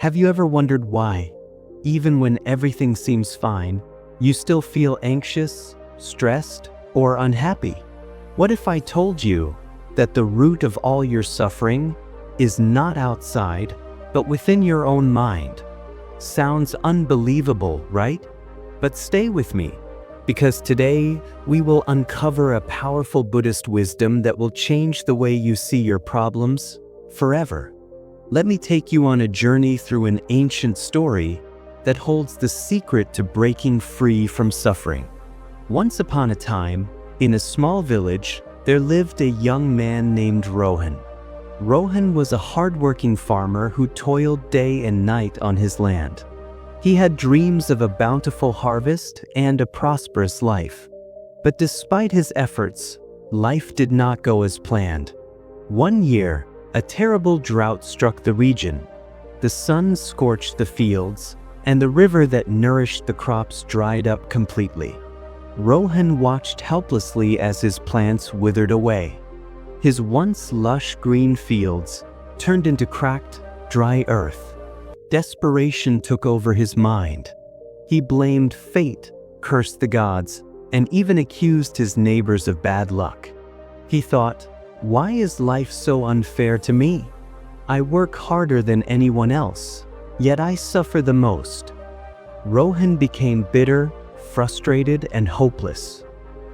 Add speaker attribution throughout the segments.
Speaker 1: Have you ever wondered why, even when everything seems fine, you still feel anxious, stressed, or unhappy? What if I told you that the root of all your suffering is not outside, but within your own mind? Sounds unbelievable, right? But stay with me, because today we will uncover a powerful Buddhist wisdom that will change the way you see your problems forever. Let me take you on a journey through an ancient story that holds the secret to breaking free from suffering. Once upon a time, in a small village, there lived a young man named Rohan. Rohan was a hardworking farmer who toiled day and night on his land. He had dreams of a bountiful harvest and a prosperous life. But despite his efforts, life did not go as planned. One year, a terrible drought struck the region. The sun scorched the fields, and the river that nourished the crops dried up completely. Rohan watched helplessly as his plants withered away. His once lush green fields turned into cracked, dry earth. Desperation took over his mind. He blamed fate, cursed the gods, and even accused his neighbors of bad luck. He thought, "Why is life so unfair to me? I work harder than anyone else, yet I suffer the most." Rohan became bitter, frustrated, and hopeless.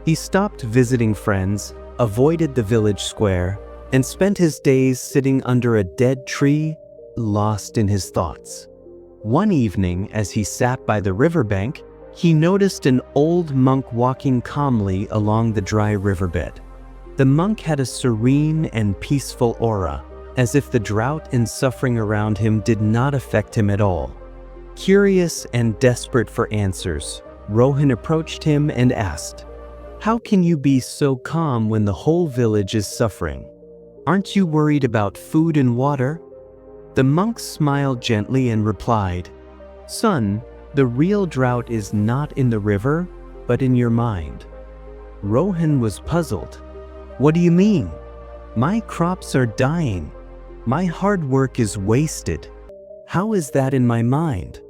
Speaker 1: He stopped visiting friends, avoided the village square, and spent his days sitting under a dead tree, lost in his thoughts. One evening, as he sat by the riverbank, he noticed an old monk walking calmly along the dry riverbed. The monk had a serene and peaceful aura, as if the drought and suffering around him did not affect him at all. Curious and desperate for answers, Rohan approached him and asked, "How can you be so calm when the whole village is suffering? Aren't you worried about food and water?" The monk smiled gently and replied, "Son, the real drought is not in the river, but in your mind." Rohan was puzzled. "What do you mean? My crops are dying. My hard work is wasted. How is that in my mind?"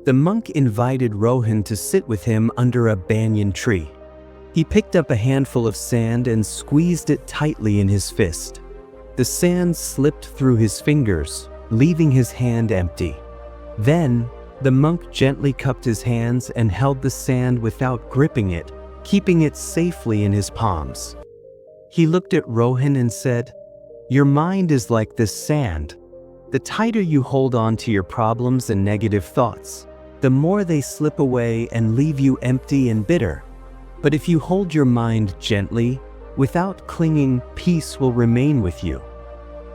Speaker 1: The monk invited Rohan to sit with him under a banyan tree. He picked up a handful of sand and squeezed it tightly in his fist. The sand slipped through his fingers, leaving his hand empty. Then, the monk gently cupped his hands and held the sand without gripping it, keeping it safely in his palms. He looked at Rohan and said, "Your mind is like this sand. The tighter you hold on to your problems and negative thoughts, the more they slip away and leave you empty and bitter. But if you hold your mind gently, without clinging, peace will remain with you."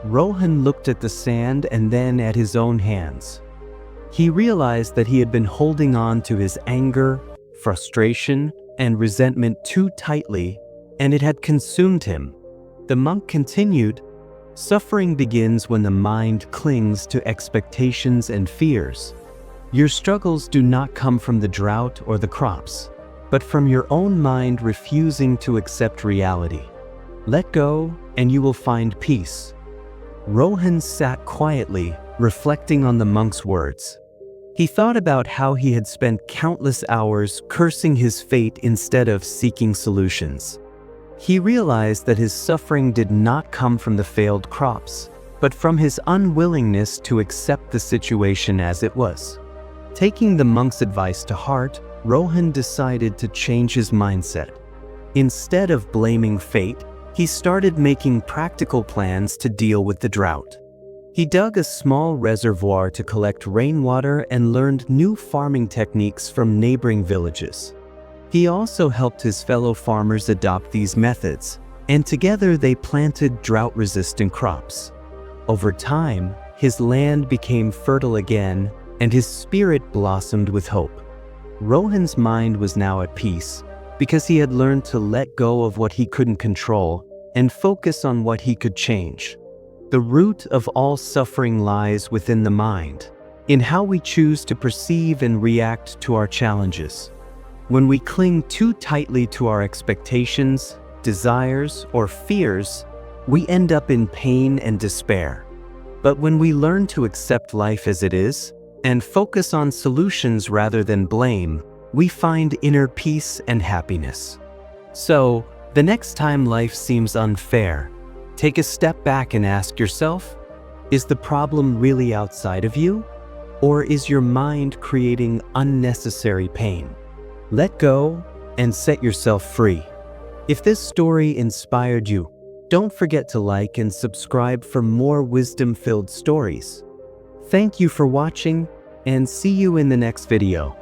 Speaker 1: Rohan looked at the sand and then at his own hands. He realized that he had been holding on to his anger, frustration, and resentment too tightly, and it had consumed him. The monk continued, "Suffering begins when the mind clings to expectations and fears. Your struggles do not come from the drought or the crops, but from your own mind refusing to accept reality. Let go, and you will find peace." Rohan sat quietly, reflecting on the monk's words. He thought about how he had spent countless hours cursing his fate instead of seeking solutions. He realized that his suffering did not come from the failed crops, but from his unwillingness to accept the situation as it was. Taking the monk's advice to heart, Rohan decided to change his mindset. Instead of blaming fate, he started making practical plans to deal with the drought. He dug a small reservoir to collect rainwater and learned new farming techniques from neighboring villages. He also helped his fellow farmers adopt these methods, and together they planted drought-resistant crops. Over time, his land became fertile again, and his spirit blossomed with hope. Rohan's mind was now at peace, because he had learned to let go of what he couldn't control and focus on what he could change. The root of all suffering lies within the mind, in how we choose to perceive and react to our challenges. When we cling too tightly to our expectations, desires, or fears, we end up in pain and despair. But when we learn to accept life as it is, and focus on solutions rather than blame, we find inner peace and happiness. So, the next time life seems unfair, take a step back and ask yourself, is the problem really outside of you? Or is your mind creating unnecessary pain? Let go and set yourself free. If this story inspired you, don't forget to like and subscribe for more wisdom-filled stories. Thank you for watching, and see you in the next video.